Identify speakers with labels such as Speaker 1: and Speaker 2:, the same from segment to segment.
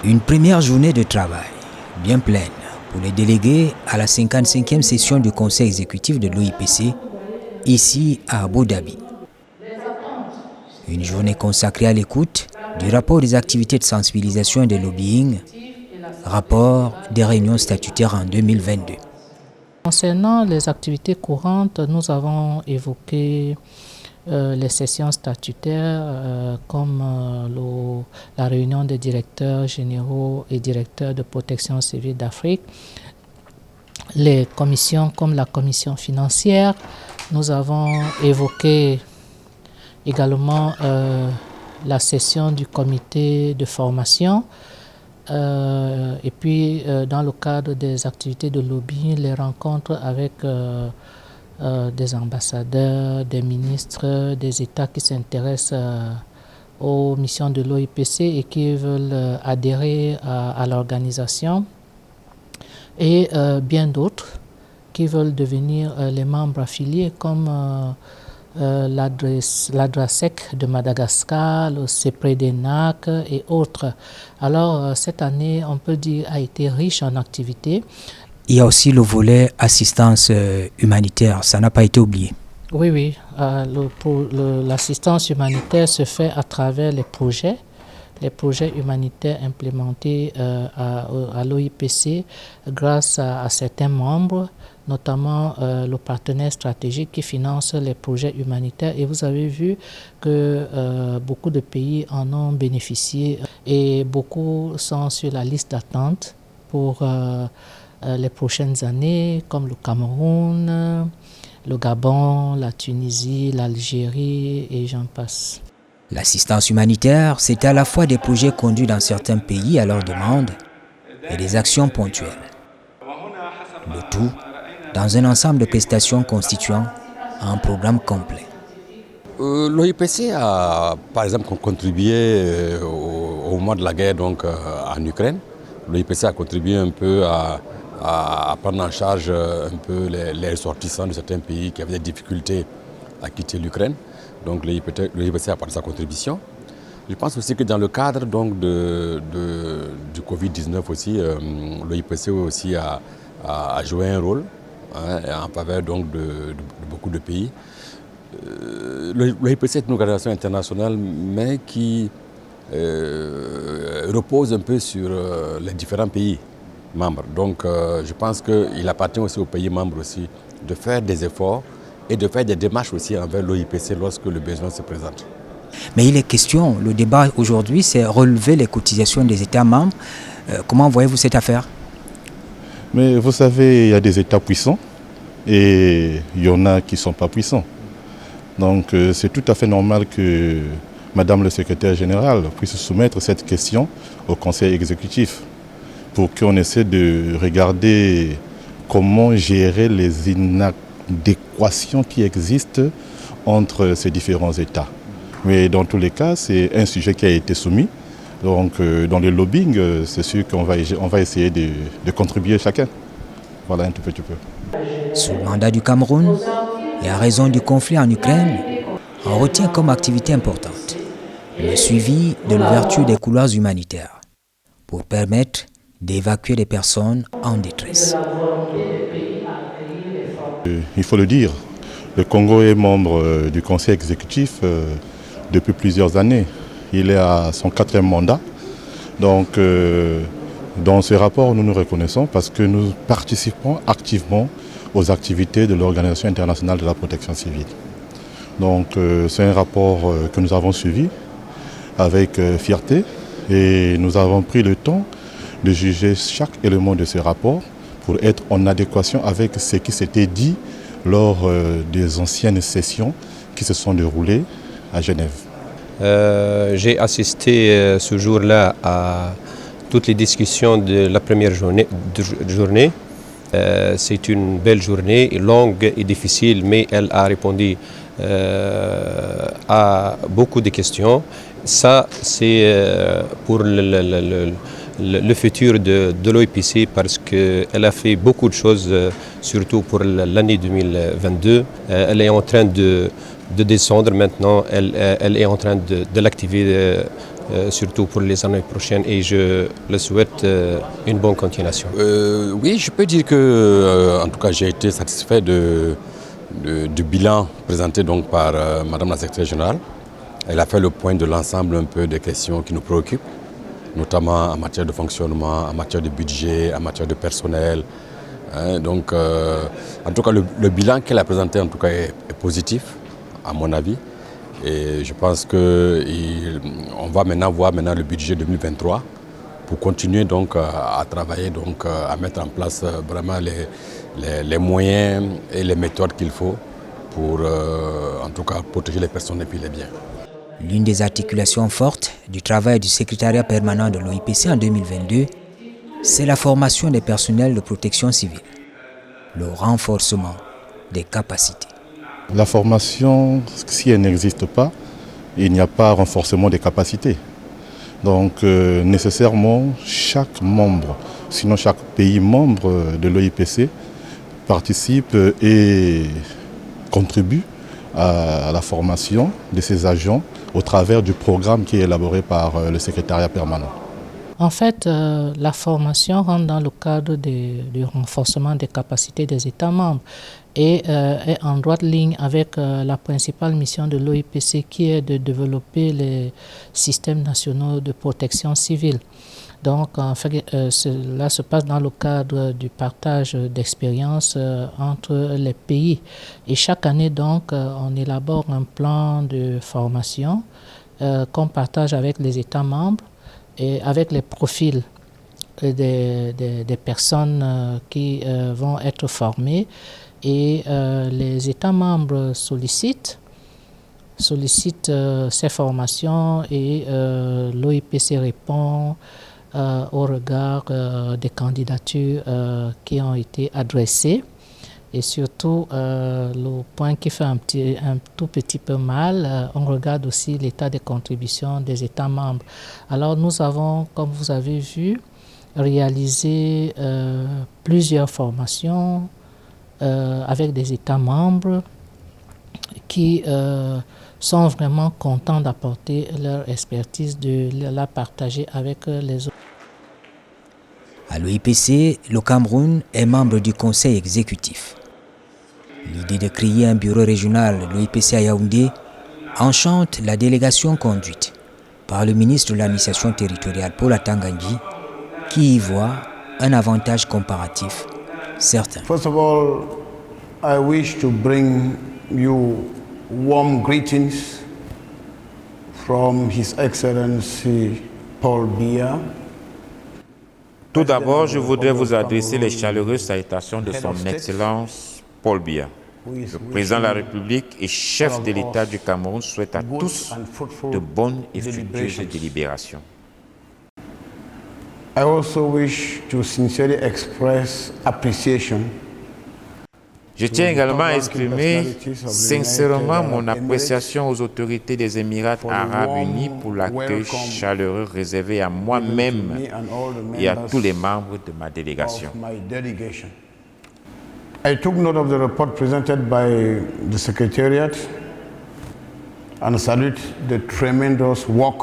Speaker 1: Une première journée de travail, bien pleine, pour les délégués à la 55e session du Conseil exécutif de l'OIPC, ici à Abu Dhabi. Une journée consacrée à l'écoute du rapport des activités de sensibilisation et de lobbying, rapport des réunions statutaires en 2022.
Speaker 2: Concernant les activités courantes, nous avons évoqué les sessions statutaires comme la réunion des directeurs généraux et directeurs de protection civile d'Afrique, les commissions comme la commission financière. Nous avons évoqué également la session du comité de formation et puis dans le cadre des activités de lobbying, les rencontres avec des ambassadeurs, des ministres, des États qui s'intéressent aux missions de l'OIPC et qui veulent adhérer à l'organisation, et bien d'autres qui veulent devenir les membres affiliés comme l'ADRASEC de Madagascar, le CEPREDENAC et autres. Alors cette année, on peut dire, a été riche en activités.
Speaker 1: Il y a aussi le volet assistance humanitaire, ça n'a pas été oublié.
Speaker 2: Oui, l'assistance humanitaire se fait à travers les projets humanitaires implémentés à l'OIPC grâce à certains membres, notamment le partenaire stratégique qui finance les projets humanitaires. Et vous avez vu que beaucoup de pays en ont bénéficié et beaucoup sont sur la liste d'attente pour les prochaines années, comme le Cameroun, le Gabon, la Tunisie, l'Algérie et j'en passe.
Speaker 1: L'assistance humanitaire, c'est à la fois des projets conduits dans certains pays à leur demande et des actions ponctuelles. Le tout dans un ensemble de prestations constituant un programme complet.
Speaker 3: L'OIPC a par exemple contribué au moment de la guerre en Ukraine. L'OIPC a contribué un peu à prendre en charge un peu les ressortissants de certains pays qui avaient des difficultés à quitter l'Ukraine. Donc l'OIPC a apporté sa contribution. Je pense aussi que dans le cadre du Covid-19 aussi, l'OIPC aussi a joué un rôle en faveur de beaucoup de pays. L'OIPC est une organisation internationale mais qui repose un peu sur les différents pays membres. Donc je pense qu'il appartient aussi aux pays membres aussi de faire des efforts et de faire des démarches aussi envers l'OIPC lorsque le besoin se présente.
Speaker 1: Mais il est question, le débat aujourd'hui, c'est relever les cotisations des États membres. Comment voyez-vous cette affaire?
Speaker 4: Mais vous savez, il y a des États puissants et il y en a qui ne sont pas puissants. Donc c'est tout à fait normal que Madame le secrétaire général puisse soumettre cette question au Conseil exécutif pour qu'on essaie de regarder comment gérer les inadéquations qui existent entre ces différents États. Mais dans tous les cas, c'est un sujet qui a été soumis. Donc dans le lobbying, c'est sûr qu'on va essayer de contribuer chacun. Voilà un tout petit peu.
Speaker 1: Sous le mandat du Cameroun et à raison du conflit en Ukraine, on retient comme activité importante le suivi de l'ouverture des couloirs humanitaires pour permettre d'évacuer les personnes en détresse.
Speaker 4: Il faut le dire, le Congo est membre du Conseil exécutif depuis plusieurs années. Il est à son 4e mandat. Donc, dans ce rapport, nous nous reconnaissons parce que nous participons activement aux activités de l'Organisation internationale de la protection civile. Donc, c'est un rapport que nous avons suivi avec fierté et nous avons pris le temps de juger chaque élément de ce rapport pour être en adéquation avec ce qui s'était dit lors des anciennes sessions qui se sont déroulées à Genève.
Speaker 5: J'ai assisté ce jour-là à toutes les discussions de la première journée. C'est une belle journée, longue et difficile, mais elle a répondu à beaucoup de questions. Ça, c'est pour le futur de l'OIPC parce qu'elle a fait beaucoup de choses, surtout pour l'année 2022. Elle est en train de descendre maintenant, elle est en train de l'activer surtout pour les années prochaines, et je le souhaite une bonne continuation.
Speaker 3: Oui, je peux dire que, en tout cas, j'ai été satisfait du bilan présenté donc par Madame la secrétaire générale. Elle a fait le point de l'ensemble un peu des questions qui nous préoccupent, notamment en matière de fonctionnement, en matière de budget, en matière de personnel. Donc, en tout cas, le bilan qu'elle a présenté en tout cas est positif, à mon avis. Et je pense qu'on va maintenant voir le budget 2023 pour continuer donc à travailler, donc à mettre en place vraiment les moyens et les méthodes qu'il faut pour en tout cas protéger les personnes et puis les biens.
Speaker 1: L'une des articulations fortes du travail du secrétariat permanent de l'OIPC en 2022, c'est la formation des personnels de protection civile, le renforcement des capacités.
Speaker 4: La formation, si elle n'existe pas, il n'y a pas renforcement des capacités. Donc nécessairement, chaque membre, sinon chaque pays membre de l'OIPC participe et contribue à la formation de ses agents au travers du programme qui est élaboré par le secrétariat permanent.
Speaker 2: En fait, la formation rentre dans le cadre du renforcement des capacités des États membres et est en droite ligne avec la principale mission de l'OIPC qui est de développer les systèmes nationaux de protection civile. Donc, en fait, cela se passe dans le cadre du partage d'expériences entre les pays. Et chaque année, donc, on élabore un plan de formation qu'on partage avec les États membres et avec les profils des personnes qui vont être formées. Et les États membres sollicitent ces formations et l'OIPC répond au regard des candidatures qui ont été adressées. Et surtout, le point qui fait un tout petit peu mal, on regarde aussi l'état des contributions des États membres. Alors nous avons, comme vous avez vu, réalisé plusieurs formations avec des États membres qui sont vraiment contents d'apporter leur expertise, de la partager avec les autres.
Speaker 1: À l'OIPC, le Cameroun est membre du conseil exécutif. L'idée de créer un bureau régional de l'OIPC à Yaoundé enchante la délégation conduite par le ministre de l'administration territoriale Paul Atangangui, qui y voit un avantage comparatif certain.
Speaker 6: First of all, I wish to bring you warm greetings from His Excellency Paul Biya.
Speaker 7: Tout d'abord, je voudrais vous adresser les chaleureuses salutations de son Excellence Paul Biya. Le président de la République et chef de l'État du Cameroun souhaite à tous de bonnes et fructueuses délibérations.
Speaker 6: I also wish to sincerely express appreciation.
Speaker 7: Je tiens également à exprimer sincèrement mon appréciation aux autorités des Émirats arabes unis pour l'accueil chaleureux réservé à moi-même et à tous les membres de ma délégation.
Speaker 6: I took note of the report presented by the Secretariat and salute the tremendous work.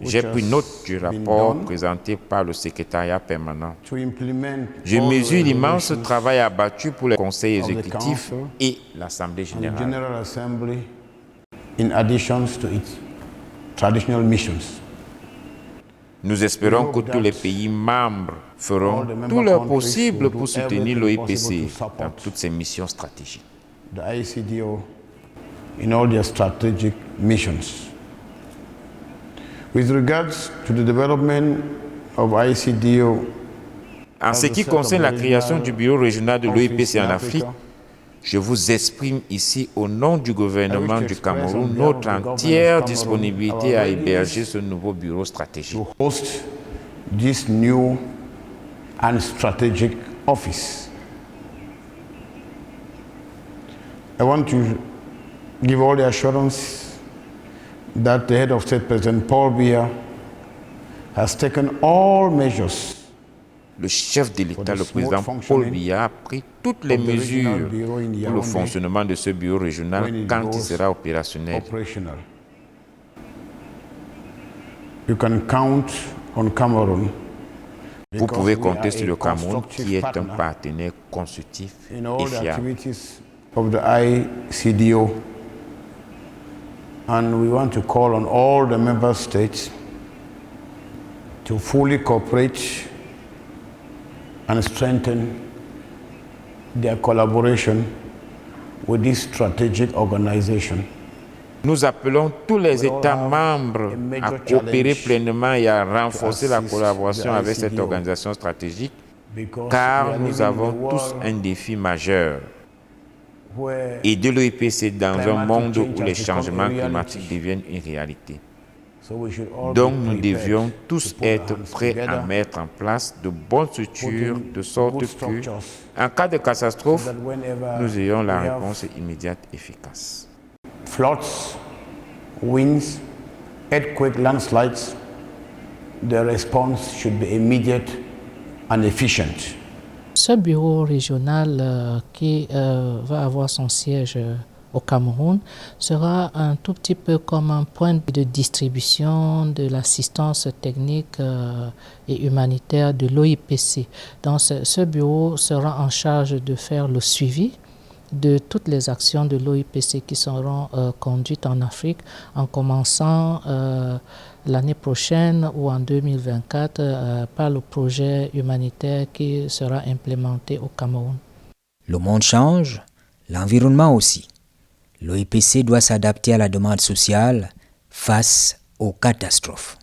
Speaker 7: J'ai pris note du rapport présenté par le secrétariat permanent. Je mesure l'immense travail abattu pour le Conseil exécutif et l'Assemblée générale.
Speaker 6: In addition to its traditional missions.
Speaker 7: Nous espérons que tous les pays membres feront tout leur possible pour soutenir l'OIPC dans toutes ses missions stratégiques.
Speaker 6: The ICDO in all their strategic missions. With regards to the development of ICDO,
Speaker 7: en ce qui concerne la création du bureau régional de l'OIPC en Afrique, je vous exprime ici au nom du gouvernement du Cameroun notre entière disponibilité à héberger ce nouveau bureau stratégique.
Speaker 6: To host this new and strategic office. I want to give all the assurance that the head of state, President Paul Biya, has taken all measures.
Speaker 7: Le chef de l'État, le président Paul Biya, a pris toutes les mesures pour le fonctionnement de ce bureau régional quand il sera opérationnel.
Speaker 6: You can count on Cameroon.
Speaker 7: Vous pouvez compter sur le Cameroun qui est un partenaire constructif
Speaker 6: in all
Speaker 7: et
Speaker 6: the
Speaker 7: fiable.
Speaker 6: activities of the ICDO. And we want to call on all the member states to fully cooperate and strengthen their collaboration with this strategic organization.
Speaker 7: Nous appelons tous les États membres à coopérer pleinement et à renforcer la collaboration avec cette organisation stratégique, car nous avons tous un défi majeur. Aider l'OIPC dans un monde où les changements climatiques deviennent une réalité. Donc nous devions tous être prêts à mettre en place de bonnes structures de sorte que, en cas de catastrophe, nous ayons la réponse immédiate efficace.
Speaker 6: Floods, winds, earthquake, landslides, the response should be immediate and efficient.
Speaker 2: Ce bureau régional qui va avoir son siège au Cameroun sera un tout petit peu comme un point de distribution de l'assistance technique et humanitaire de l'OIPC. Donc ce bureau sera en charge de faire le suivi de toutes les actions de l'OIPC qui seront conduites en Afrique en commençant l'année prochaine ou en 2024 par le projet humanitaire qui sera implémenté au Cameroun.
Speaker 1: Le monde change, l'environnement aussi. L'OIPC doit s'adapter à la demande sociale face aux catastrophes.